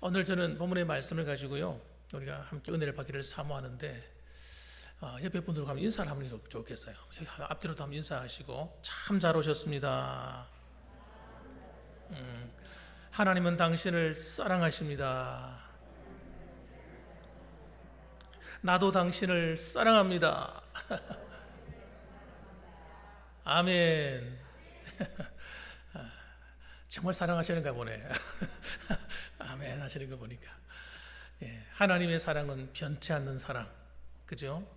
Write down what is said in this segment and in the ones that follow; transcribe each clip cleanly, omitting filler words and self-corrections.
오늘 저는 본문의 말씀을 가지고요, 우리가 함께 은혜를 받기를 사모하는데, 옆에 분들과 한번 인사를 하면 좋겠어요. 앞뒤로도 한번 인사하시고, 참 잘 오셨습니다. 하나님은 당신을 사랑하십니다. 나도 당신을 사랑합니다. 아멘. 정말 사랑하시는가 보네. 아멘 하시는 거 보니까. 예, 하나님의 사랑은 변치 않는 사랑, 그죠?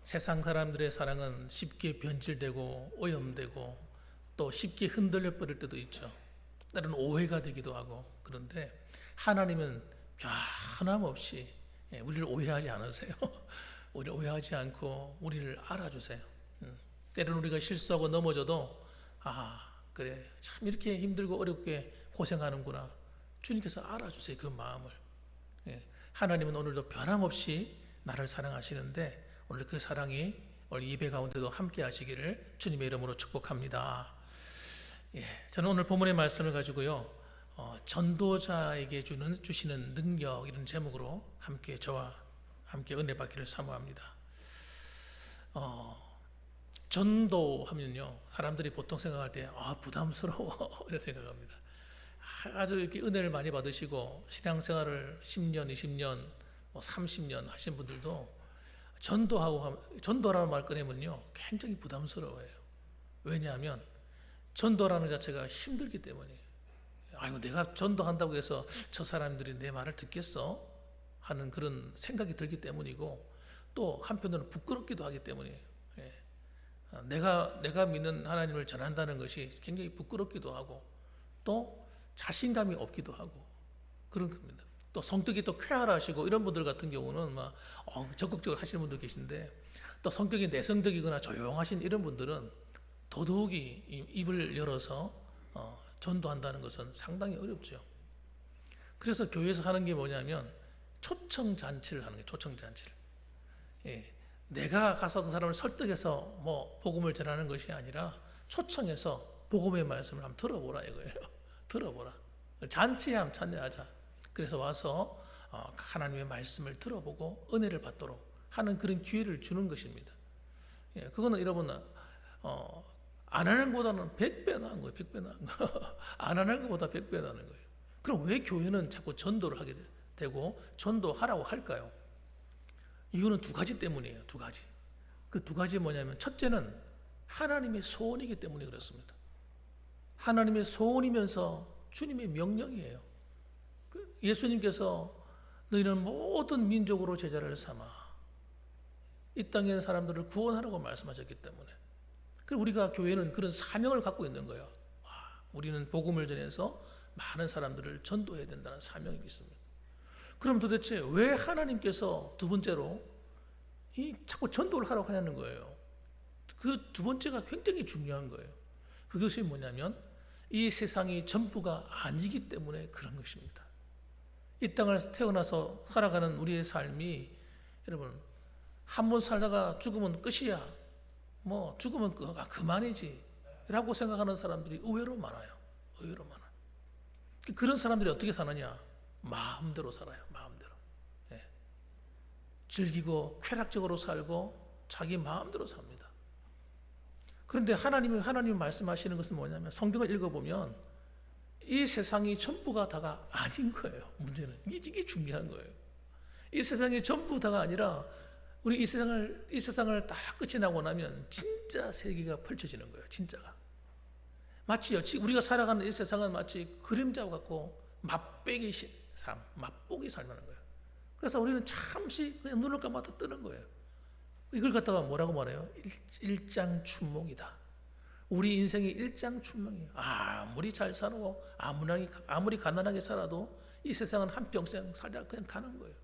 세상 사람들의 사랑은 쉽게 변질되고 오염되고 또 쉽게 흔들려 버릴 때도 있죠. 때로는 오해가 되기도 하고. 그런데 하나님은 변함없이 우리를 오해하지 않으세요. 우리를 오해하지 않고 우리를 알아주세요. 때로는 우리가 실수하고 넘어져도 그래, 참 이렇게 힘들고 어렵게 고생하는구나, 주님께서 알아주세요, 그 마음을. 하나님은 오늘도 변함없이 나를 사랑하시는데, 오늘 그 사랑이 오늘 예배 가운데도 함께 하시기를 주님의 이름으로 축복합니다. 저는 오늘 본문의 말씀을 가지고요, 전도자에게 주시는 능력, 이런 제목으로 함께 저와 함께 은혜 받기를 사모합니다. 전도하면요, 사람들이 보통 생각할 때 부담스러워 이렇게 생각합니다. 아주 이렇게 은혜를 많이 받으시고 신앙생활을 10년, 20년, 30년 하신 분들도 전도라는 말 꺼내면요 굉장히 부담스러워해요. 왜냐하면 전도라는 자체가 힘들기 때문이에요. 내가 전도한다고 해서 저 사람들이 내 말을 듣겠어? 하는 그런 생각이 들기 때문이고, 또 한편으로는 부끄럽기도 하기 때문이에요. 내가 믿는 하나님을 전한다는 것이 굉장히 부끄럽기도 하고, 또 자신감이 없기도 하고 그런 겁니다. 또 성격이 또 쾌활하시고 이런 분들 같은 경우는 막 적극적으로 하시는 분들 계신데, 또 성격이 내성적이거나 조용하신 이런 분들은 더더욱이 입을 열어서 전도한다는 것은 상당히 어렵죠. 그래서 교회에서 하는 게 뭐냐면 초청 잔치를 하는 거예요. 초청 잔치를. 내가 가서 그 사람을 설득해서 복음을 전하는 것이 아니라 초청해서 복음의 말씀을 한번 들어보라 이거예요. 들어보라. 잔치에 한번 참여하자. 그래서 와서 하나님의 말씀을 들어보고 은혜를 받도록 하는 그런 기회를 주는 것입니다. 그거는 여러분 안 하는 것보다는 100배 나은 거예요. 100배 나은 거. 안 하는 것보다 100배 나은 거예요. 그럼 왜 교회는 자꾸 전도를 하게 되고 전도하라고 할까요? 이거는 두 가지 때문이에요. 두 가지. 그 두 가지 뭐냐면, 첫째는 하나님의 소원이기 때문에 그렇습니다. 하나님의 소원이면서 주님의 명령이에요. 예수님께서 너희는 모든 민족으로 제자를 삼아 이 땅에 있는 사람들을 구원하라고 말씀하셨기 때문에, 그리고 우리가 교회는 그런 사명을 갖고 있는 거예요. 우리는 복음을 전해서 많은 사람들을 전도해야 된다는 사명이 있습니다. 그럼 도대체 왜 하나님께서 두 번째로 자꾸 전도를 하라고 하냐는 거예요. 그 두 번째가 굉장히 중요한 거예요. 그것이 뭐냐면 이 세상이 전부가 아니기 때문에 그런 것입니다. 이 땅을 태어나서 살아가는 우리의 삶이, 여러분, 한 번 살다가 죽으면 끝이야, 죽으면 그만이지 라고 생각하는 사람들이 의외로 많아요. 의외로 많아요. 그런 사람들이 어떻게 사느냐? 마음대로 살아요. 마음대로. 즐기고 쾌락적으로 살고 자기 마음대로 삽니다. 그런데 하나님이 말씀하시는 것은 뭐냐면, 성경을 읽어보면 이 세상이 전부가 다가 아닌 거예요. 문제는 이게 중요한 거예요. 이 세상이 전부 다가 아니라 우리 이 세상을 다 끝이 나고 나면 진짜 세계가 펼쳐지는 거예요. 진짜가. 마치요, 우리가 살아가는 이 세상은 마치 그림자 같고 맛보기 삶하는 거예요. 그래서 우리는 잠시 그냥 눈을 감았다 뜨는 거예요. 이걸 갖다가 뭐라고 말해요? 일장춘몽이다. 우리 인생이 일장춘몽이에요. 아무리 잘 살고 아무리 가난하게 살아도 이 세상은 한평생 살다 그냥 가는 거예요.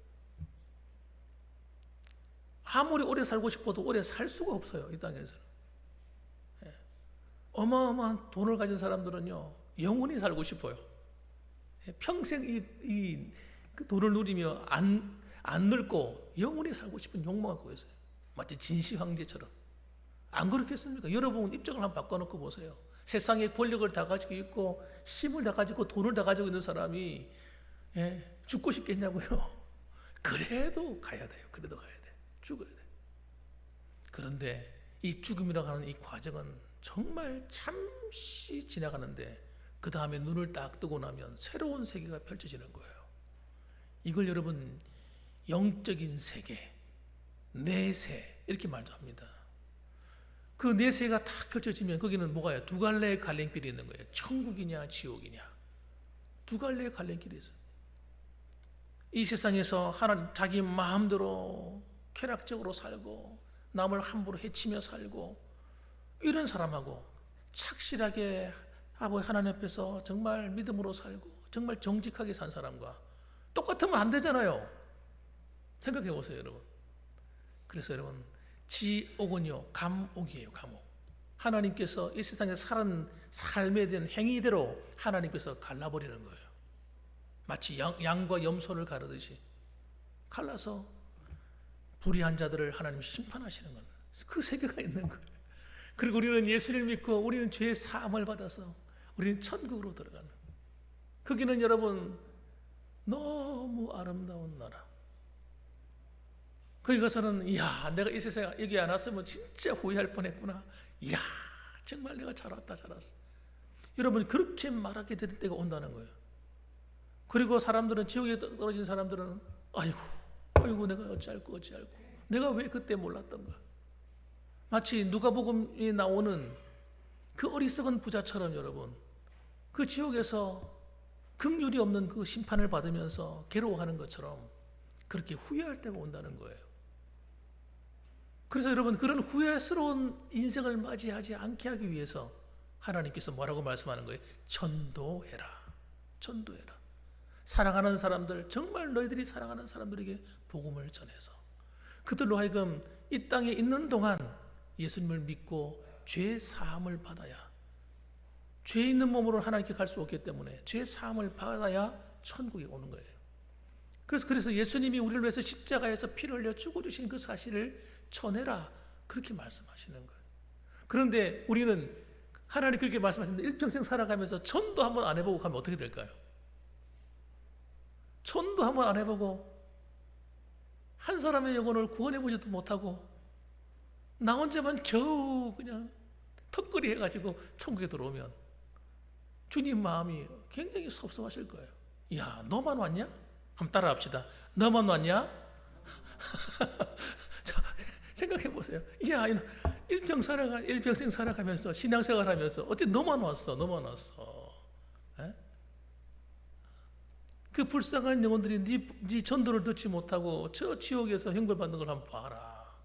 아무리 오래 살고 싶어도 오래 살 수가 없어요, 이 땅에서는. 어마어마한 돈을 가진 사람들은요, 영원히 살고 싶어요. 평생 그 돈을 누리며 안 늙고 영원히 살고 싶은 욕망을 갖고 있어요. 마치 진시 황제처럼. 안 그렇겠습니까? 여러분 입장을 한번 바꿔놓고 보세요. 세상의 권력을 다 가지고 있고 힘을 다 가지고 돈을 다 가지고 있는 사람이 죽고 싶겠냐고요. 그래도 가야 돼요. 그래도 가야 돼. 죽어야 돼. 그런데 이 죽음이라고 하는 이 과정은 정말 잠시 지나가는데 그 다음에 눈을 딱 뜨고 나면 새로운 세계가 펼쳐지는 거예요. 이걸 여러분 영적인 세계, 내세 이렇게 말도 합니다. 그 내세가 딱 펼쳐지면 거기는 뭐가요? 두 갈래의 갈림길이 있는 거예요. 천국이냐 지옥이냐. 두 갈래의 갈림길이 있어요. 이 세상에서 하나님 자기 마음대로 쾌락적으로 살고 남을 함부로 해치며 살고 이런 사람하고 착실하게 아버지 하나님 앞에서 정말 믿음으로 살고 정말 정직하게 산 사람과 똑같으면 안 되잖아요. 생각해 보세요, 여러분. 그래서 여러분 지옥은요 감옥이에요. 감옥. 하나님께서 이 세상에 사는 삶에 대한 행위대로 하나님께서 갈라버리는 거예요. 마치 양과 염소를 가르듯이 갈라서 불의한 자들을 하나님이 심판하시는 거예요. 그 세계가 있는 거예요. 그리고 우리는 예수를 믿고 우리는 죄의 사함을 받아서 우리는 천국으로 들어가는 거예요. 거기는 여러분 너무 아름다운 나라. 거기 가서는 이야 내가 이 세상에 여기 안 왔으면 진짜 후회할 뻔했구나. 이야 정말 내가 잘 왔다 잘 왔어. 여러분 그렇게 말하게 될 때가 온다는 거예요. 그리고 사람들은 지옥에 떨어진 사람들은 아이고 내가 어찌할꼬 내가 왜 그때 몰랐던가. 마치 누가복음에 나오는 그 어리석은 부자처럼 여러분 그 지옥에서 긍휼이 없는 그 심판을 받으면서 괴로워하는 것처럼 그렇게 후회할 때가 온다는 거예요. 그래서 여러분 그런 후회스러운 인생을 맞이하지 않게 하기 위해서 하나님께서 뭐라고 말씀하는 거예요? 전도해라. 사랑하는 사람들, 정말 너희들이 사랑하는 사람들에게 복음을 전해서 그들로 하여금 이 땅에 있는 동안 예수님을 믿고 죄 사함을 받아야, 죄 있는 몸으로 하나님께 갈 수 없기 때문에 죄 사함을 받아야 천국에 오는 거예요. 그래서 예수님이 우리를 위해서 십자가에서 피를 흘려 죽어주신 그 사실을 전해라 그렇게 말씀하시는 거예요. 그런데 우리는 하나님 그렇게 말씀하시는데 일평생 살아가면서 전도 한번 안 해보고 가면 어떻게 될까요? 전도 한번 안 해보고 한 사람의 영혼을 구원해보지도 못하고 나 혼자만 겨우 그냥 턱걸이 해가지고 천국에 들어오면 주님 마음이 굉장히 섭섭하실 거예요. 야 너만 왔냐? 한번 따라 합시다. 너만 왔냐? 자, 생각해 보세요. 야 일평생 살아가면서 신앙생활하면서 어째 너만 왔어. 에? 그 불쌍한 영혼들이 네 전도를 듣지 못하고 저 지옥에서 형벌받는 걸 한번 봐라.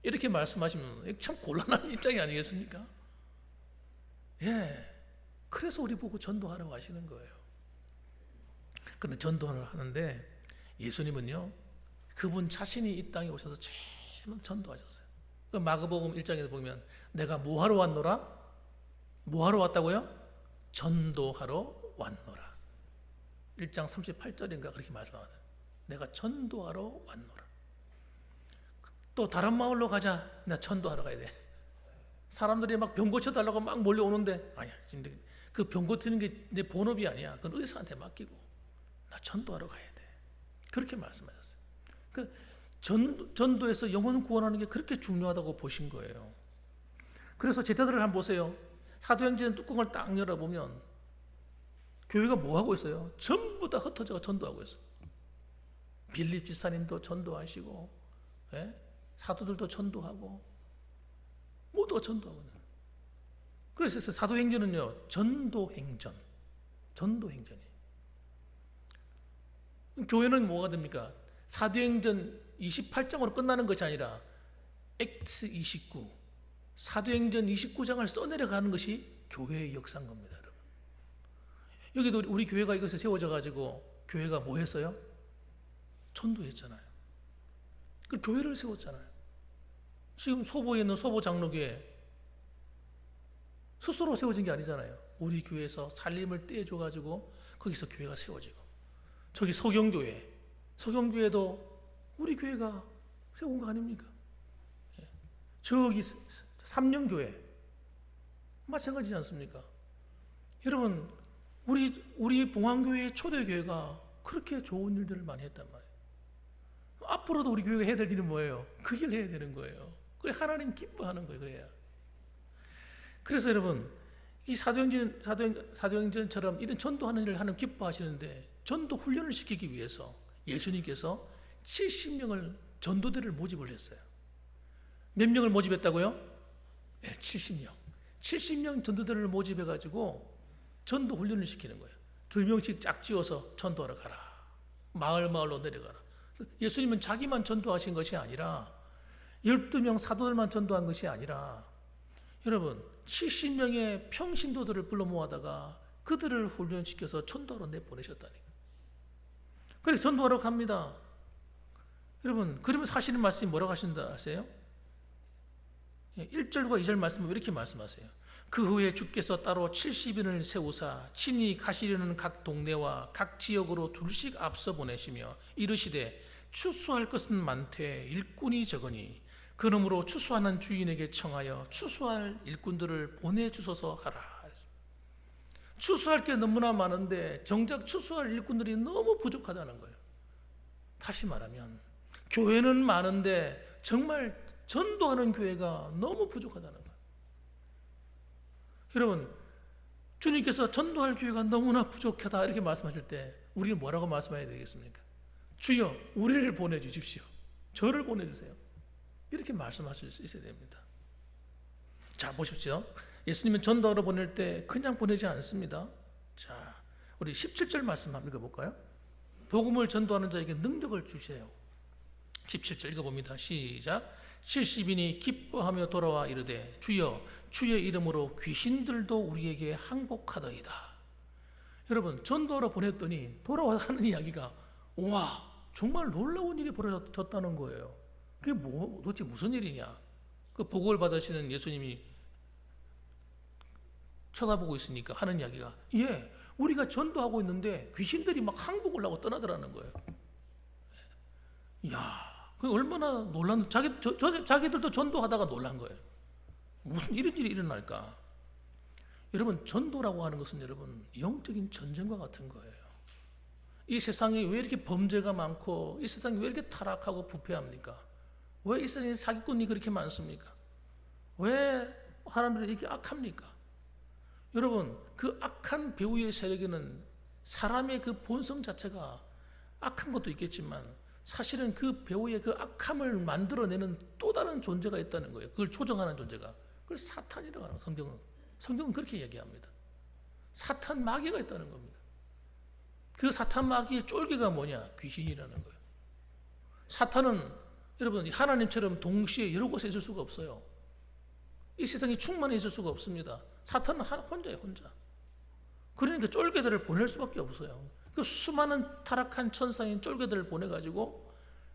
이렇게 말씀하시면 참 곤란한 입장이 아니겠습니까? 예. 그래서 우리 보고 전도하라고 하시는 거예요. 그런데 전도를 하는데 예수님은요, 그분 자신이 이 땅에 오셔서 제일 전도하셨어요. 그 마가복음 1장에서 보면 내가 뭐하러 왔노라? 뭐하러 왔다고요? 전도하러 왔노라. 1장 38절인가 그렇게 말씀하세요. 내가 전도하러 왔노라. 또 다른 마을로 가자. 나 전도하러 가야 돼. 사람들이 막 병 고쳐달라고 막 몰려오는데 아니야. 그 병 고치는 게 내 본업이 아니야. 그건 의사한테 맡기고 나 전도하러 가야 돼. 그렇게 말씀하셨어요. 그 전도에서 영혼 구원하는 게 그렇게 중요하다고 보신 거예요. 그래서 제자들을 한번 보세요. 사도행전 뚜껑을 딱 열어보면 교회가 뭐 하고 있어요? 전부 다 흩어져가 전도하고 있어요. 빌립 지사님도 전도하시고, 예? 사도들도 전도하고, 모두가 전도하고 있는. 그래서 사도행전은요, 전도행전이에요. 교회는 뭐가 됩니까? 사도행전 28장으로 끝나는 것이 아니라 액트 29, 사도행전 29장을 써내려가는 것이 교회의 역사인 겁니다, 여러분. 여기도 우리 교회가 이것에 세워져 가지고 교회가 뭐 했어요? 전도했잖아요. 그 교회를 세웠잖아요. 지금 소보에 있는 소보 장로교회 스스로 세워진 게 아니잖아요. 우리 교회에서 살림을 떼줘 가지고 거기서 교회가 세워지고, 저기 서경교회도 우리 교회가 세운 거 아닙니까? 저기 삼령교회 마찬가지지 않습니까? 여러분 우리 봉황교회 초대교회가 그렇게 좋은 일들을 많이 했단 말이에요. 앞으로도 우리 교회가 해야 될 일은 뭐예요? 그 일 해야 되는 거예요. 그래 하나님 기뻐하는 거예요. 그래야. 그래서 여러분 이 사도행전처럼 이런 전도하는 일을 하나님 기뻐하시는데 전도 훈련을 시키기 위해서 예수님께서 70명을 전도대를 모집을 했어요. 몇 명을 모집했다고요? 네, 70명. 70명 전도대를 모집해가지고 전도 훈련을 시키는 거예요. 2명씩 짝지어서 전도하러 가라. 마을로 내려가라. 예수님은 자기만 전도하신 것이 아니라 12명 사도들만 전도한 것이 아니라 여러분 70명의 평신도들을 불러 모아다가 그들을 훈련시켜서 전도하러 내보내셨다니까. 그래서 전도하러 갑니다. 여러분 그러면서 하시는 말씀이 뭐라고 하신다 아세요? 1절과 2절 말씀을 이렇게 말씀하세요. 그 후에 주께서 따로 70인을 세우사 친히 가시려는 각 동네와 각 지역으로 둘씩 앞서 보내시며 이르시되 추수할 것은 많되 일꾼이 적으니 그러므로 추수하는 주인에게 청하여 추수할 일꾼들을 보내주소서 하라. 추수할 게 너무나 많은데 정작 추수할 일꾼들이 너무 부족하다는 거예요. 다시 말하면 교회는 많은데 정말 전도하는 교회가 너무 부족하다는 거예요. 여러분 주님께서 전도할 교회가 너무나 부족하다 이렇게 말씀하실 때 우리는 뭐라고 말씀해야 되겠습니까? 주여 우리를 보내주십시오. 저를 보내주세요. 이렇게 말씀하실 수 있어야 됩니다. 자 보십시오. 예수님은 전도하러 보낼 때 그냥 보내지 않습니다. 자 우리 17절 말씀 한번 읽어볼까요? 복음을 전도하는 자에게 능력을 주세요. 17절 읽어봅니다. 시작. 70인이 기뻐하며 돌아와 이르되 주여 주의 이름으로 귀신들도 우리에게 항복하더이다. 여러분 전도하러 보냈더니 돌아와서 하는 이야기가 와 정말 놀라운 일이 벌어졌다는 거예요. 그게 도대체 무슨 일이냐? 그 복을 받으시는 예수님이 쳐다보고 있으니까 하는 이야기가 우리가 전도하고 있는데 귀신들이 막 항복을 하고 떠나더라는 거예요. 이야 그 얼마나 놀란 자기들도 전도하다가 놀란 거예요. 무슨 이런 일이 일어날까? 여러분 전도라고 하는 것은 여러분 영적인 전쟁과 같은 거예요. 이 세상에 왜 이렇게 범죄가 많고 이 세상이 왜 이렇게 타락하고 부패합니까? 왜 이 세상에 사기꾼이 그렇게 많습니까? 왜 사람들이 이렇게 악합니까? 여러분 그 악한 배후의 세력에는 사람의 그 본성 자체가 악한 것도 있겠지만 사실은 그 배후의 그 악함을 만들어내는 또 다른 존재가 있다는 거예요. 그걸 조정하는 존재가. 그걸 사탄이라고 하는 거예요. 성경은 그렇게 얘기합니다. 사탄 마귀가 있다는 겁니다. 그 사탄 마귀의 쫄개가 뭐냐? 귀신이라는 거예요. 사탄은 여러분 하나님처럼 동시에 여러 곳에 있을 수가 없어요. 이 세상에 충만해 있을 수가 없습니다. 사탄은 혼자예요, 혼자. 그러니까 쫄개들을 보낼 수밖에 없어요. 그 수많은 타락한 천사인 쫄개들을 보내가지고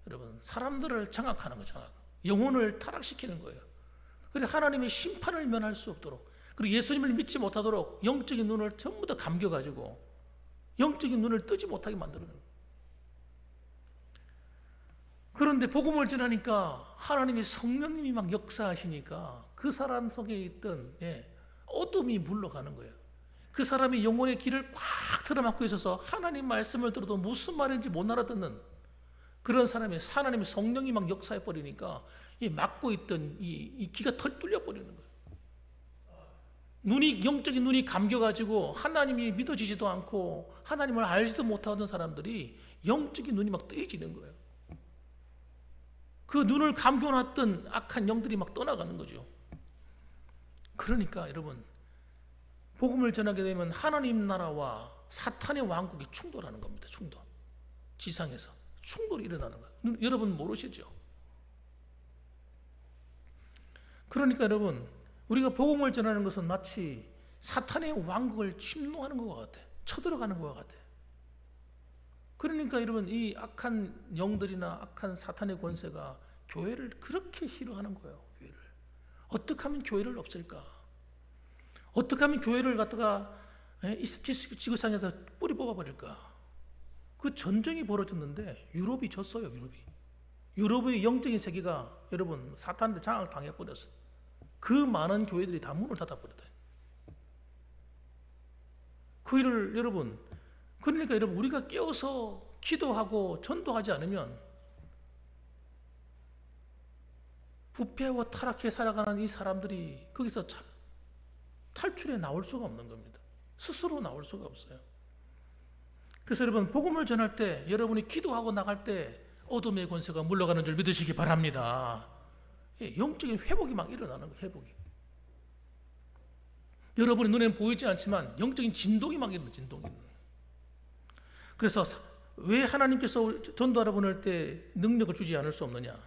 여러분 사람들을 장악하는 거예요. 장악. 영혼을 타락시키는 거예요. 그래서 하나님의 심판을 면할 수 없도록 그리고 예수님을 믿지 못하도록 영적인 눈을 전부 다 감겨가지고 영적인 눈을 뜨지 못하게 만드는 거예요. 그런데 복음을 전하니까 하나님의 성령님이 막 역사하시니까 그 사람 속에 있던 어둠이 물러가는 거예요. 그 사람이 영혼의 길을 꽉 틀어막고 있어서 하나님 말씀을 들어도 무슨 말인지 못 알아듣는 그런 사람의 하나님의 성령이 막 역사해 버리니까 이 막고 있던 이 귀가 털 뚫려 버리는 거예요. 영적인 눈이 감겨가지고 하나님이 믿어지지도 않고 하나님을 알지도 못하던 사람들이 영적인 눈이 막 뜨여지는 거예요. 그 눈을 감겨놨던 악한 영들이 막 떠나가는 거죠. 그러니까 여러분 복음을 전하게 되면 하나님 나라와 사탄의 왕국이 충돌하는 겁니다. 충돌. 지상에서 충돌이 일어나는 거예요. 여러분 모르시죠? 그러니까 여러분 우리가 복음을 전하는 것은 마치 사탄의 왕국을 침노하는 것과 같아. 쳐들어가는 것과 같아. 그러니까 여러분 이 악한 영들이나 악한 사탄의 권세가 교회를 그렇게 싫어하는 거예요. 교회를. 어떻게 하면 교회를 없앨까? 어떻게 하면 교회를 갖다가 지구상에서 뿌리 뽑아버릴까? 그 전쟁이 벌어졌는데 유럽이 졌어요. 유럽의 영적인 세계가 여러분 사탄한테 장악을 당해버렸어요. 그 많은 교회들이 다 문을 닫아버렸다. 그 일을 여러분 그러니까 여러분, 우리가 깨어서 기도하고 전도하지 않으면 부패하고 타락해 살아가는 이 사람들이 거기서 탈출해 나올 수가 없는 겁니다. 스스로 나올 수가 없어요. 그래서 여러분, 복음을 전할 때, 여러분이 기도하고 나갈 때 어둠의 권세가 물러가는 줄 믿으시기 바랍니다. 영적인 회복이 막 일어나는 거예요. 회복이. 여러분의 눈에는 보이지 않지만 영적인 진동이 막 일어나는, 진동이. 그래서 왜 하나님께서 전도하러 보낼 때 능력을 주지 않을 수 없느냐?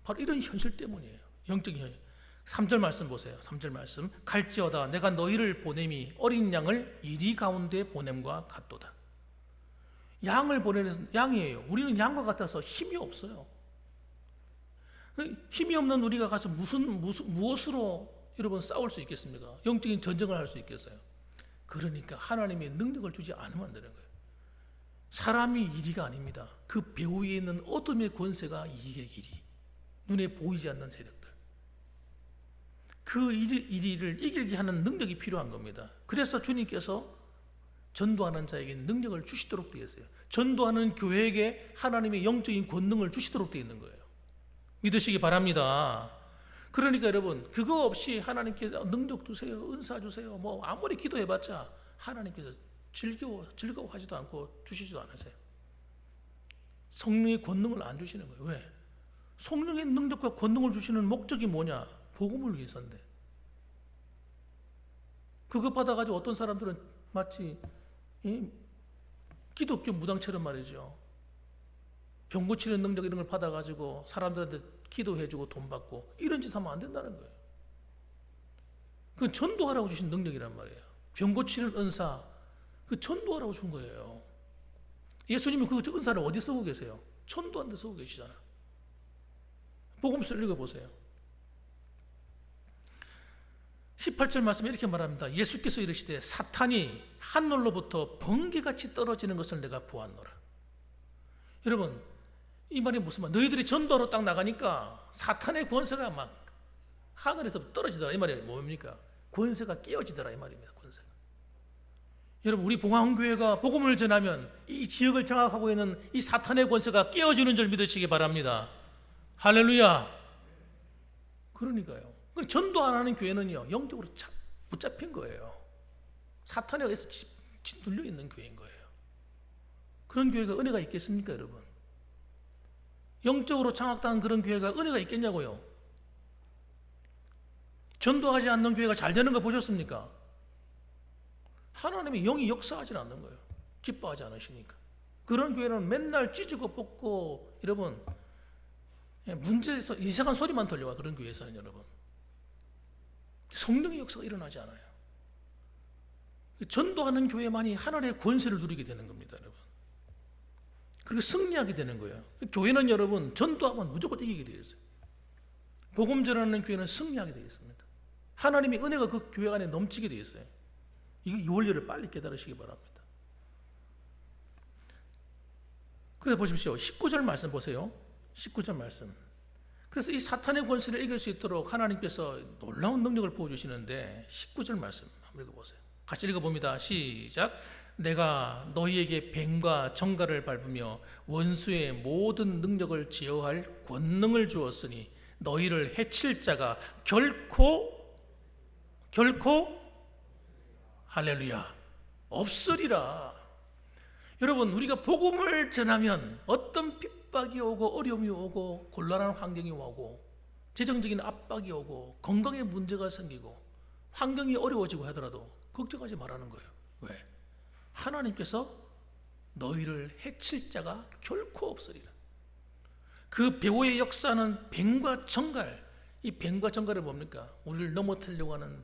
바로 이런 현실 때문이에요. 영적인 현실. 3절 말씀 보세요. 3절 말씀. 갈지어다 내가 너희를 보냄이 어린 양을 이리 가운데 보냄과 같도다. 양을 보내는 양이에요. 우리는 양과 같아서 힘이 없어요. 힘이 없는 우리가 가서 무엇으로 여러분 싸울 수 있겠습니까? 영적인 전쟁을 할 수 있겠어요? 그러니까 하나님의 능력을 주지 않으면 안 되는 거예요. 사람이 이리가 아닙니다. 그 배후에 있는 어둠의 권세가 이리의 이리. 눈에 보이지 않는 세력들. 그 이리를 이기게 하는 능력이 필요한 겁니다. 그래서 주님께서 전도하는 자에게 능력을 주시도록 되어 있어요. 전도하는 교회에게 하나님의 영적인 권능을 주시도록 되어 있는 거예요. 믿으시기 바랍니다. 그러니까 여러분, 그거 없이 하나님께 능력 주세요, 은사 주세요, 뭐 아무리 기도해봤자 하나님께서 즐거워하지도 않고 주시지도 않으세요. 성령의 권능을 안 주시는 거예요. 왜? 성령의 능력과 권능을 주시는 목적이 뭐냐? 복음을 위해서인데. 그거 받아가지고 어떤 사람들은 마치 기독교 무당처럼 말이죠. 병 고치는 능력 이런 걸 받아가지고 사람들한테 기도해주고 돈 받고 이런 짓 하면 안 된다는 거예요. 그건 전도하라고 주신 능력이란 말이에요. 병 고치는 은사, 그 전도하라고 준 거예요. 예수님은 그 은사를 어디 쓰고 계세요? 전도한 데 쓰고 계시잖아요. 복음서 읽어보세요. 18절 말씀에 이렇게 말합니다. 예수께서 이르시되 사탄이 하늘로부터 번개같이 떨어지는 것을 내가 보았노라. 여러분, 이 말이 무슨 말? 너희들이 전도하러 딱 나가니까 사탄의 권세가 막 하늘에서 떨어지더라. 이 말이 뭡니까? 권세가 깨어지더라. 이 말입니다. 권세가. 여러분, 우리 봉황교회가 복음을 전하면 이 지역을 장악하고 있는 이 사탄의 권세가 깨어지는 줄 믿으시기 바랍니다. 할렐루야. 그러니까요. 전도 안 하는 교회는요, 영적으로 붙잡힌 거예요. 사탄에 의해서 짓눌려 있는 교회인 거예요. 그런 교회가 은혜가 있겠습니까, 여러분? 영적으로 장악당한 그런 교회가 은혜가 있겠냐고요? 전도하지 않는 교회가 잘 되는 거 보셨습니까? 하나님의 영이 역사하지 않는 거예요. 기뻐하지 않으시니까. 그런 교회는 맨날 찢고 뽑고, 여러분, 문제에서 이상한 소리만 들려와. 그런 교회에서는 여러분, 성령의 역사가 일어나지 않아요. 전도하는 교회만이 하나님의 권세를 누리게 되는 겁니다, 여러분. 그리고 승리하게 되는 거예요. 교회는 여러분, 전도하면 무조건 이기게 되어 있어요. 복음 전하는 교회는 승리하게 되어 있습니다. 하나님의 은혜가 그 교회 안에 넘치게 되어 있어요. 이 원리를 빨리 깨달으시기 바랍니다. 그래서 보십시오. 19절 말씀 보세요. 19절 말씀. 그래서 이 사탄의 권세를 이길 수 있도록 하나님께서 놀라운 능력을 부어주시는데 19절 말씀 한번 읽어보세요. 같이 읽어봅니다. 시작. 내가 너희에게 뱀과 정갈을 밟으며 원수의 모든 능력을 제어할 권능을 주었으니 너희를 해칠 자가 결코 할렐루야 없으리라. 여러분, 우리가 복음을 전하면 어떤 핍박이 오고 어려움이 오고 곤란한 환경이 오고 재정적인 압박이 오고 건강에 문제가 생기고 환경이 어려워지고 하더라도 걱정하지 말라는 거예요. 왜? 하나님께서 너희를 해칠 자가 결코 없으리라. 그 배후의 역사는 뱀과 정갈. 이 뱀과 정갈은 뭡니까? 우리를 넘어뜨리려고 하는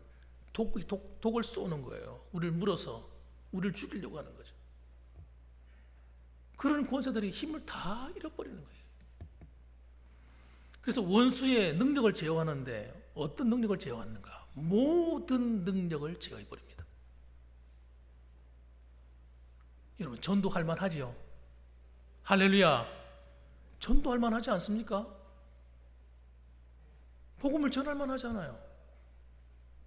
독을 쏘는 거예요. 우리를 물어서 우리를 죽이려고 하는 거죠. 그런 권세들이 힘을 다 잃어버리는 거예요. 그래서 원수의 능력을 제어하는데 어떤 능력을 제어하는가? 모든 능력을 제어해버립니다. 여러분, 전도할 만하지요? 할렐루야. 전도할 만하지 않습니까? 복음을 전할 만하잖아요.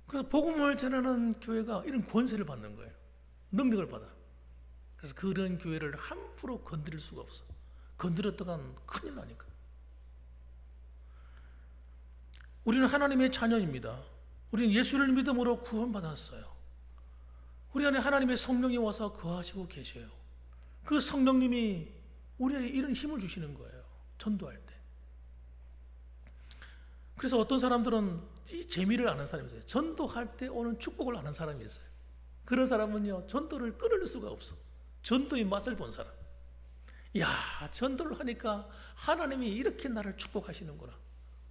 그래서 복음을 전하는 교회가 이런 권세를 받는 거예요. 능력을 받아. 그래서 그런 교회를 함부로 건드릴 수가 없어. 건드렸다간 큰일 나니까. 우리는 하나님의 자녀입니다. 우리는 예수를 믿음으로 구원받았어요. 우리 안에 하나님의 성령이 와서 거하시고 계셔요. 그 성령님이 우리에게 이런 힘을 주시는 거예요. 전도할 때. 그래서 어떤 사람들은 이 재미를 아는 사람이 있어요. 전도할 때 오는 축복을 아는 사람이 있어요. 그런 사람은요, 전도를 끊을 수가 없어. 전도의 맛을 본 사람. 야, 전도를 하니까 하나님이 이렇게 나를 축복하시는구나.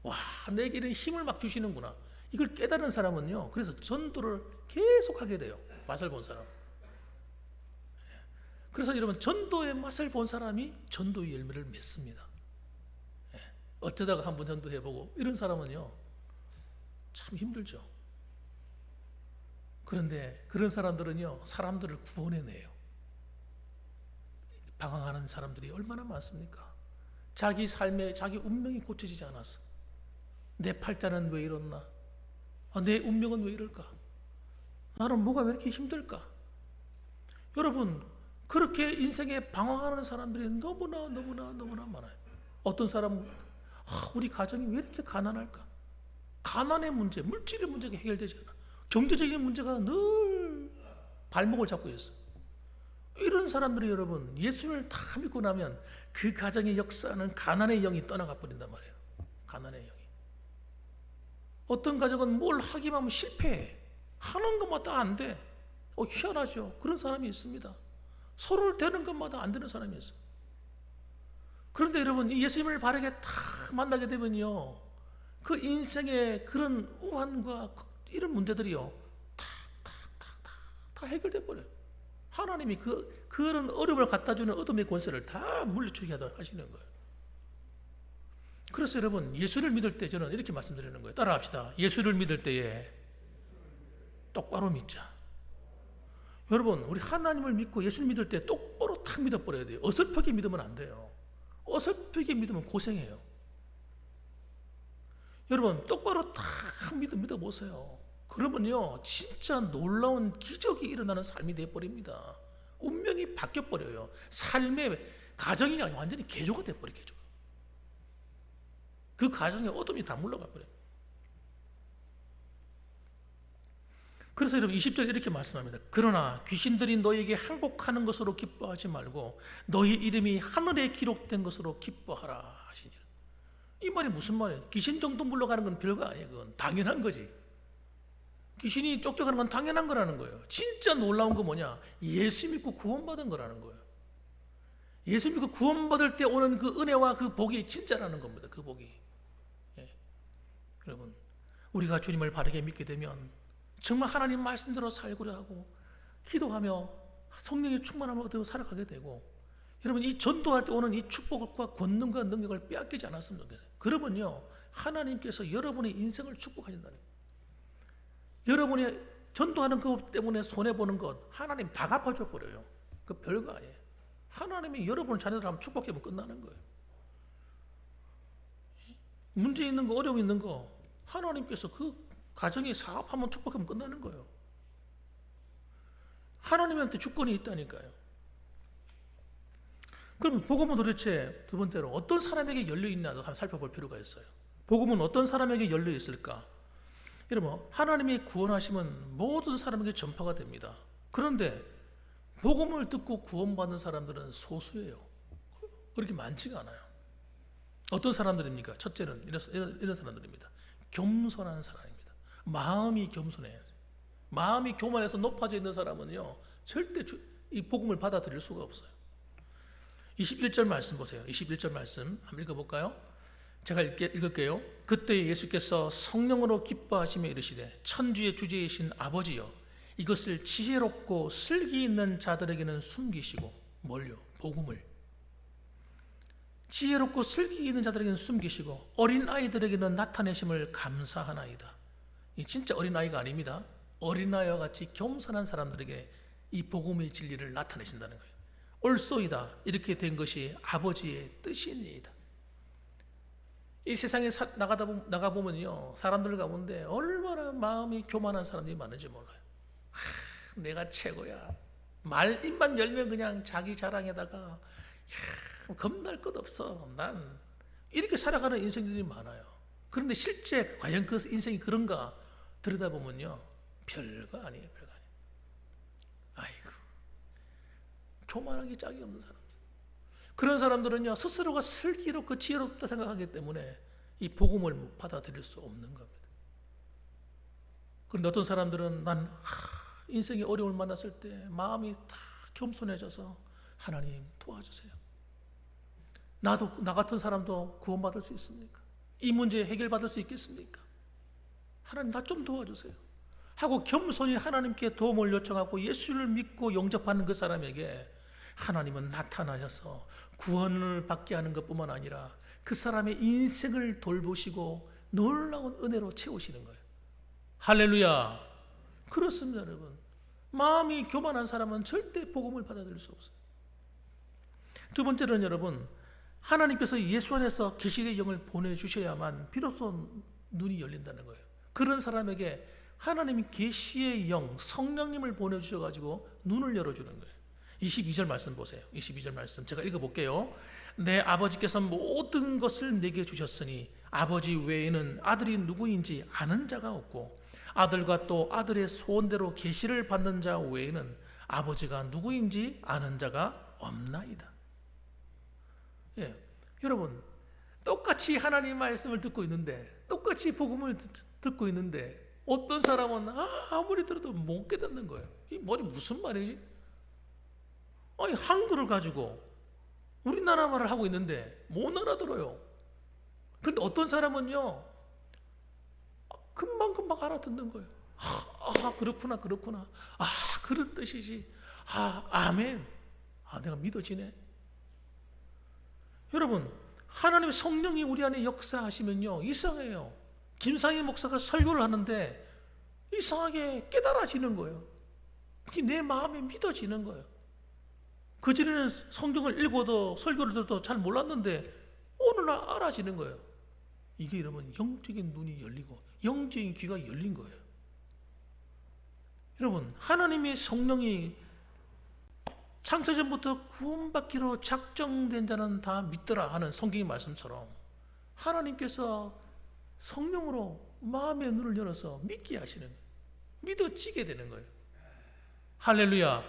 와, 내게 이런 힘을 막 주시는구나. 이걸 깨달은 사람은요, 그래서 전도를 계속 하게 돼요. 맛을 본 사람. 그래서 여러분, 전도의 맛을 본 사람이 전도의 열매를 맺습니다. 어쩌다가 한번 전도해보고 이런 사람은요, 참 힘들죠. 그런데 그런 사람들은요, 사람들을 구원해내요. 방황하는 사람들이 얼마나 많습니까? 자기 삶에 자기 운명이 고쳐지지 않았어. 내 팔자는 왜 이렇나? 내 운명은 왜 이럴까? 나는 뭐가 왜 이렇게 힘들까? 여러분, 그렇게 인생에 방황하는 사람들이 너무나 많아요. 어떤 사람은 우리 가정이 왜 이렇게 가난할까? 가난의 문제, 물질의 문제가 해결되지 않아. 경제적인 문제가 늘 발목을 잡고 있어. 이런 사람들이 여러분, 예수를 다 믿고 나면 그 가정의 역사는 가난의 영이 떠나가 버린단 말이에요. 가난의 영이. 어떤 가정은 뭘 하기만 하면 실패해. 하는 것마다 안 돼. 희한하죠. 그런 사람이 있습니다. 서로를 되는 것마다 안 되는 사람이 있어요. 그런데 여러분, 이 예수님을 바르게 다 만나게 되면요, 그 인생의 그런 우환과 이런 문제들이요, 다 해결돼 버려요. 하나님이 그런 어려움을 갖다 주는 어둠의 권세를 다 물리치게 하시는 거예요. 그래서 여러분, 예수를 믿을 때 저는 이렇게 말씀드리는 거예요. 따라합시다. 예수를 믿을 때에 똑바로 믿자. 여러분, 우리 하나님을 믿고 예수를 믿을 때 똑바로 탁 믿어버려야 돼요. 어설프게 믿으면 안 돼요. 어설프게 믿으면 고생해요. 여러분, 똑바로 탁 믿어보세요. 그러면요, 진짜 놀라운 기적이 일어나는 삶이 되어버립니다. 운명이 바뀌어버려요. 삶의 가정이 완전히 개조가 되어버려요. 개조. 그 가정에 어둠이 다 물러가 버려요. 그래서 여러분, 20절에 이렇게 말씀합니다. 그러나 귀신들이 너에게 항복하는 것으로 기뻐하지 말고 너희 이름이 하늘에 기록된 것으로 기뻐하라 하시니라. 이 말이 무슨 말이에요? 귀신 정도 물러가는 건 별거 아니에요. 그건 당연한 거지. 귀신이 쫓겨가는 건 당연한 거라는 거예요. 진짜 놀라운 거 뭐냐? 예수 믿고 구원받은 거라는 거예요. 예수 믿고 구원받을 때 오는 그 은혜와 그 복이 진짜라는 겁니다. 그 복이. 여러분, 우리가 주님을 바르게 믿게 되면 정말 하나님 말씀대로 살고자 하고 기도하며 성령의 충만함을 얻어 살아가게 되고, 여러분, 이 전도할 때 오는 이 축복과 권능과 능력을 빼앗기지 않았으면 좋겠어요. 그러면요, 하나님께서 여러분의 인생을 축복하신다는 거예요. 여러분이 전도하는 것 때문에 손해보는 것 하나님 다 갚아줘 버려요. 그 별거 아니에요. 하나님이 여러분 자녀들 한번 축복하면 끝나는 거예요. 문제 있는 거, 어려움 있는 거 하나님께서 그 가정에 사업하면 축복하면 끝나는 거예요. 하나님한테 주권이 있다니까요. 그럼 복음은 도대체 두 번째로 어떤 사람에게 열려있나도 한번 살펴볼 필요가 있어요. 복음은 어떤 사람에게 열려있을까? 여러분, 하나님이 구원하시면 모든 사람에게 전파가 됩니다. 그런데 복음을 듣고 구원받는 사람들은 소수예요. 그렇게 많지가 않아요. 어떤 사람들입니까? 첫째는 이런 사람들입니다. 겸손한 사람입니다. 마음이 겸손해야 돼요. 마음이 교만해서 높아져 있는 사람은요, 절대 이 복음을 받아들일 수가 없어요. 21절 말씀 보세요. 21절 말씀 한번 읽어볼까요? 제가 읽을게요. 그때 예수께서 성령으로 기뻐하시며 이르시되 천주의 주제이신 아버지여, 이것을 지혜롭고 슬기 있는 자들에게는 숨기시고, 뭘요? 복음을. 지혜롭고 슬기 있는 자들에게는 숨기시고 어린 아이들에게는 나타내심을 감사하나이다. 이 진짜 어린 아이가 아닙니다. 어린 아이와 같이 겸손한 사람들에게 이 복음의 진리를 나타내신다는 거예요. 옳소이다. 이렇게 된 것이 아버지의 뜻이니이다. 이 세상에 나가보면요, 사람들 가운데 얼마나 마음이 교만한 사람들이 많은지 몰라요. 내가 최고야. 말 입만 열면 그냥 자기 자랑에다가 겁날 것 없어. 난 이렇게 살아가는 인생들이 많아요. 그런데 실제 과연 그 인생이 그런가 들여다보면요, 별거 아니에요. 별거 아니에요. 아이고, 교만하기 짝이 없는 사람. 그런 사람들은요, 스스로가 슬기롭고 지혜롭다 생각하기 때문에 이 복음을 받아들일 수 없는 겁니다. 그런데 어떤 사람들은 인생의 어려움을 만났을 때 마음이 다 겸손해져서 하나님 도와주세요. 나 같은 사람도 구원받을 수 있습니까? 이 문제 해결받을 수 있겠습니까? 하나님 나 좀 도와주세요 하고 겸손히 하나님께 도움을 요청하고 예수를 믿고 영접하는 그 사람에게 하나님은 나타나셔서 구원을 받게 하는 것뿐만 아니라 그 사람의 인생을 돌보시고 놀라운 은혜로 채우시는 거예요. 할렐루야. 그렇습니다, 여러분. 마음이 교만한 사람은 절대 복음을 받아들일 수 없어요. 두 번째는 여러분, 하나님께서 예수 안에서 계시의 영을 보내주셔야만 비로소 눈이 열린다는 거예요. 그런 사람에게 하나님이 계시의 영, 성령님을 보내주셔가지고 눈을 열어주는 거예요. 22절 말씀 보세요. 22절 말씀 제가 읽어볼게요. 내 아버지께서 모든 것을 내게 주셨으니 아버지 외에는 아들이 누구인지 아는 자가 없고 아들과 또 아들의 소원대로 계시를 받는 자 외에는 아버지가 누구인지 아는 자가 없나이다. 예, 여러분 똑같이 하나님 말씀을 듣고 있는데, 똑같이 복음을 듣고 있는데 어떤 사람은 아무리 들어도 못 깨닫는 거예요. 이 말이 무슨 말이지? 아니, 한글을 가지고 우리나라 말을 하고 있는데 못 알아들어요. 그런데 어떤 사람은요, 금방 알아듣는 거예요. 그렇구나. 그런 뜻이지. 아멘. 내가 믿어지네. 여러분, 하나님의 성령이 우리 안에 역사하시면요, 이상해요. 김상희 목사가 설교를 하는데 이상하게 깨달아지는 거예요. 그게 내 마음에 믿어지는 거예요. 그전에는 성경을 읽어도 설교를 들어도 잘 몰랐는데 어느 날 알아지는 거예요. 이게 여러분 영적인 눈이 열리고 영적인 귀가 열린 거예요. 여러분, 하나님의 성령이 창세전부터 구원받기로 작정된 자는 다 믿더라 하는 성경의 말씀처럼 하나님께서 성령으로 마음의 눈을 열어서 믿게 하시는 거예요. 믿어지게 되는 거예요. 할렐루야.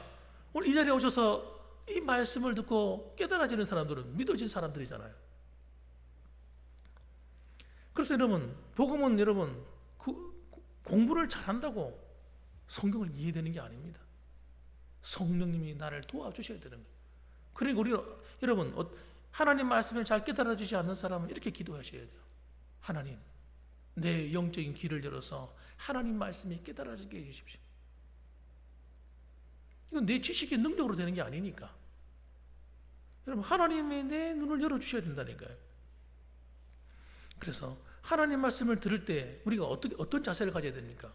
오늘 이 자리에 오셔서 이 말씀을 듣고 깨달아지는 사람들은 믿어진 사람들이잖아요. 그래서 여러분, 복음은 여러분 공부를 잘한다고 성경을 이해되는 게 아닙니다. 성령님이 나를 도와주셔야 되는 거예요. 그러니까 우리는 여러분, 하나님 말씀을 잘 깨달아지지 않는 사람은 이렇게 기도하셔야 돼요. 하나님, 내 영적인 귀를 열어서 하나님 말씀이 깨달아지게 해주십시오. 이건 내 지식의 능력으로 되는 게 아니니까. 여러분, 하나님이 내 눈을 열어주셔야 된다니까요. 그래서 하나님 말씀을 들을 때 우리가 어떤 자세를 가져야 됩니까?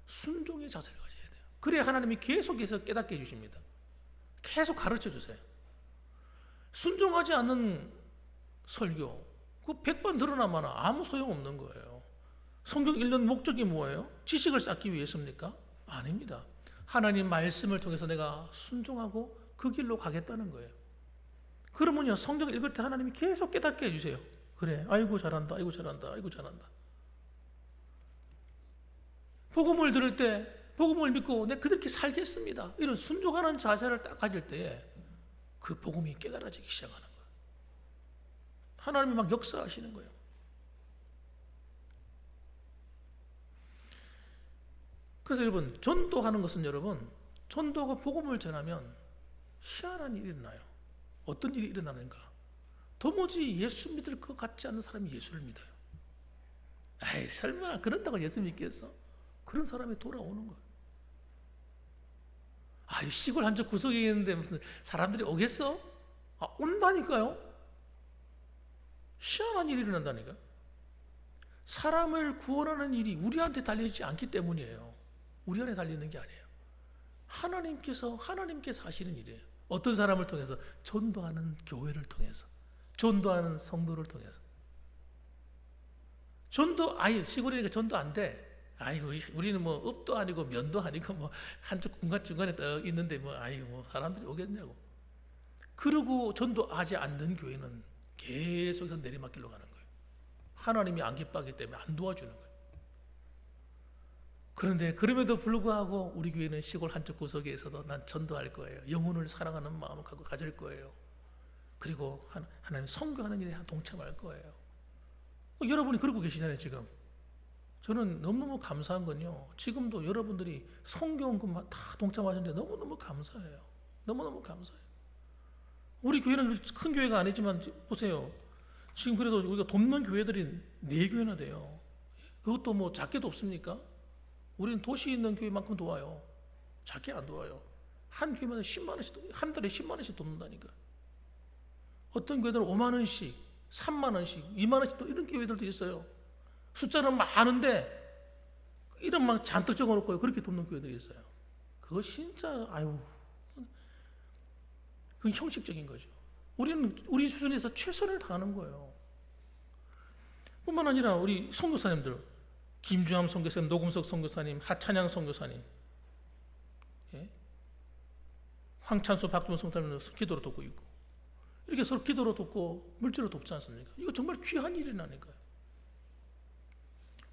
순종의 자세를 가져야 돼요. 그래야 하나님이 계속해서 깨닫게 해주십니다. 계속 가르쳐 주세요. 순종하지 않는 설교, 그 100번 들어나마나 아무 소용없는 거예요. 성경 읽는 목적이 뭐예요? 지식을 쌓기 위해서입니까? 아닙니다. 하나님 말씀을 통해서 내가 순종하고 그 길로 가겠다는 거예요. 그러면요, 성경을 읽을 때 하나님이 계속 깨닫게 해주세요. 그래, 아이고 잘한다. 복음을 들을 때 복음을 믿고 내가 그렇게 살겠습니다. 이런 순종하는 자세를 딱 가질 때에 그 복음이 깨달아지기 시작하는 거예요. 하나님이 막 역사하시는 거예요. 그래서 여러분, 전도하는 것은 여러분, 전도가 복음을 전하면 희한한 일이 일어나요. 어떤 일이 일어나는가? 도무지 예수 믿을 것 같지 않은 사람이 예수를 믿어요. 에이, 설마 그런다고 예수 믿겠어? 그런 사람이 돌아오는 거예요. 시골 한쪽 구석에 있는데 무슨 사람들이 오겠어? 온다니까요. 희한한 일이 일어난다니까. 사람을 구원하는 일이 우리한테 달리지 않기 때문이에요. 우리 안에 달리는 게 아니에요. 하나님께서 하시는 일이에요. 어떤 사람을 통해서? 전도하는 교회를 통해서, 전도하는 성도를 통해서. 전도 시골이니까 전도 안 돼. 아이고 우리는 뭐 읍도 아니고 면도 아니고 뭐 한쪽 중간에 딱 있는데 뭐 아이고 뭐 사람들이 오겠냐고. 그러고 전도하지 않는 교회는 계속해서 내리막길로 가는 거예요. 하나님이 안 기뻐하기 때문에 안 도와주는 거예요. 그런데 그럼에도 불구하고 우리 교회는 시골 한쪽 구석에서도 난 전도할 거예요. 영혼을 사랑하는 마음을 갖고 가질 거예요. 그리고 하나님 선교하는 일에 동참할 거예요. 여러분이 그러고 계시잖아요 지금. 저는 너무너무 감사한 건요, 지금도 여러분들이 선교원금 다 동참하시는데 너무너무 감사해요. 너무너무 감사해요. 우리 교회는 큰 교회가 아니지만 보세요. 지금 그래도 우리가 돕는 교회들이 4교회나 돼요. 그것도 뭐 작게도 없습니까? 우리는 도시에 있는 교회만큼 도와요. 작게 안 도와요. 한 교회마다 10만 원씩, 한 달에 10만 원씩 돕는다니까. 어떤 교회들은 5만 원씩, 3만 원씩, 2만 원씩 또 이런 교회들도 있어요. 숫자는 많은데 이름만 잔뜩 적어놓고 그렇게 돕는 교회들이 있어요. 그거 진짜 그건 형식적인 거죠. 우리는 우리 수준에서 최선을 다하는 거예요. 뿐만 아니라 우리 선교사님들, 김주함 선교사님, 노금석 선교사님, 하찬양 선교사님, 황찬수, 박두원 선교사님은 기도로 돕고 있고, 이렇게 서로 기도로 돕고 물질로 돕지 않습니까? 이거 정말 귀한 일이라니까요.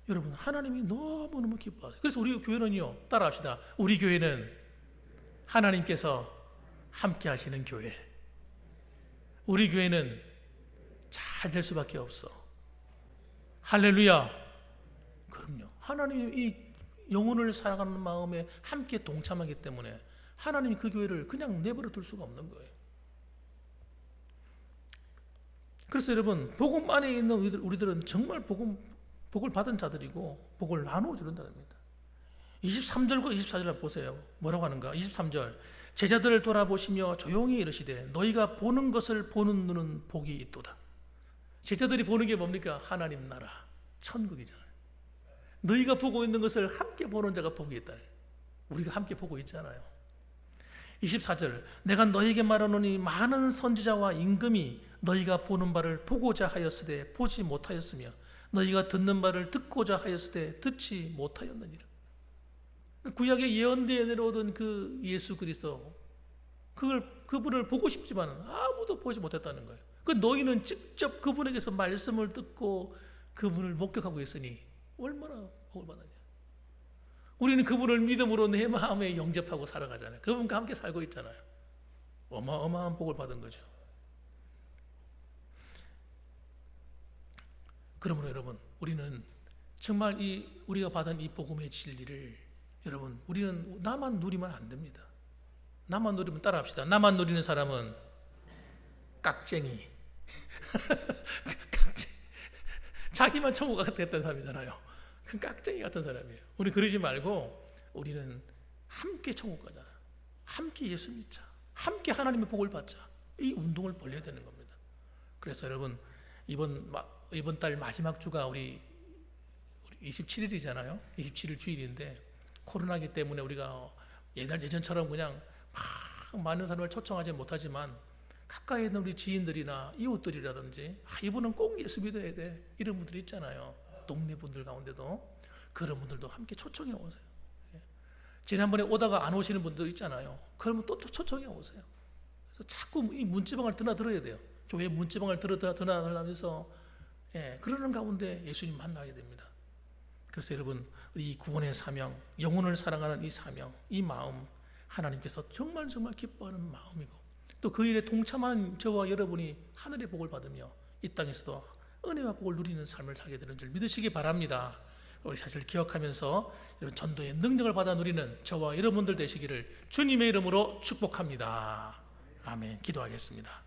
여러분, 하나님이 너무너무 기뻐하세요. 그래서 우리 교회는요, 따라합시다. 우리 교회는 하나님께서 함께 하시는 교회. 우리 교회는 잘 될 수밖에 없어. 할렐루야. 그럼요. 하나님이 이 영혼을 사랑하는 마음에 함께 동참하기 때문에 하나님이 그 교회를 그냥 내버려 둘 수가 없는 거예요. 그래서 여러분, 복음 안에 있는 우리들은 정말 복을 받은 자들이고 복을 나누어 주는다는 겁니다. 23절과 24절 보세요. 뭐라고 하는가? 23절. 제자들을 돌아보시며 조용히 이르시되 너희가 보는 것을 보는 눈은 복이 있도다. 제자들이 보는 게 뭡니까? 하나님 나라, 천국이잖아요. 너희가 보고 있는 것을 함께 보는 자가 복이 있다. 우리가 함께 보고 있잖아요. 24절. 내가 너희에게 말하노니 많은 선지자와 임금이 너희가 보는 바를 보고자 하였으되 보지 못하였으며 너희가 듣는 바를 듣고자 하였으되 듣지 못하였느니라. 구약에 예언되어 내려오던 그 예수 그리스도, 그분을 보고 싶지만 아무도 보지 못했다는 거예요. 그 너희는 직접 그분에게서 말씀을 듣고 그분을 목격하고 있으니 얼마나 복을 받느냐. 우리는 그분을 믿음으로 내 마음에 영접하고 살아가잖아요. 그분과 함께 살고 있잖아요. 어마어마한 복을 받은 거죠. 그러므로 여러분, 우리는 정말 우리가 받은 이 복음의 진리를, 여러분, 우리는 나만 누리면 안 됩니다. 나만 누리면 따라합시다. 나만 누리는 사람은 깍쟁이. 깍쟁이. 자기만 천국 같았던 사람이잖아요. 그 깍쟁이 같은 사람이에요. 우리 그러지 말고 우리는 함께 천국 가잖아요. 함께 예수 믿자. 함께 하나님의 복을 받자. 이 운동을 벌여야 되는 겁니다. 그래서 여러분, 이번 달 마지막 주가 우리 27일이잖아요. 27일 주일인데 코로나기 때문에 우리가 예전처럼 그냥 막 많은 사람을 초청하지 못하지만 가까이 있는 우리 지인들이나 이웃들이라든지 이분은 꼭 예수 믿어야 돼, 이런 분들이 있잖아요. 동네 분들 가운데도 그런 분들도 함께 초청해 오세요. 지난번에 오다가 안 오시는 분도 있잖아요. 그러면 또 초청해 오세요. 그래서 자꾸 이 문지방을 드나들어야 돼요. 교회 문지방을 드나들면서 그러는 가운데 예수님 만나게 됩니다. 그래서 여러분, 이 구원의 사명, 영혼을 사랑하는 이 사명, 이 마음, 하나님께서 정말 기뻐하는 마음이고 또 그 일에 동참하는 저와 여러분이 하늘의 복을 받으며 이 땅에서도 은혜와 복을 누리는 삶을 살게 되는 줄 믿으시기 바랍니다. 우리 사실 기억하면서 이런 전도의 능력을 받아 누리는 저와 여러분들 되시기를 주님의 이름으로 축복합니다. 아멘. 기도하겠습니다.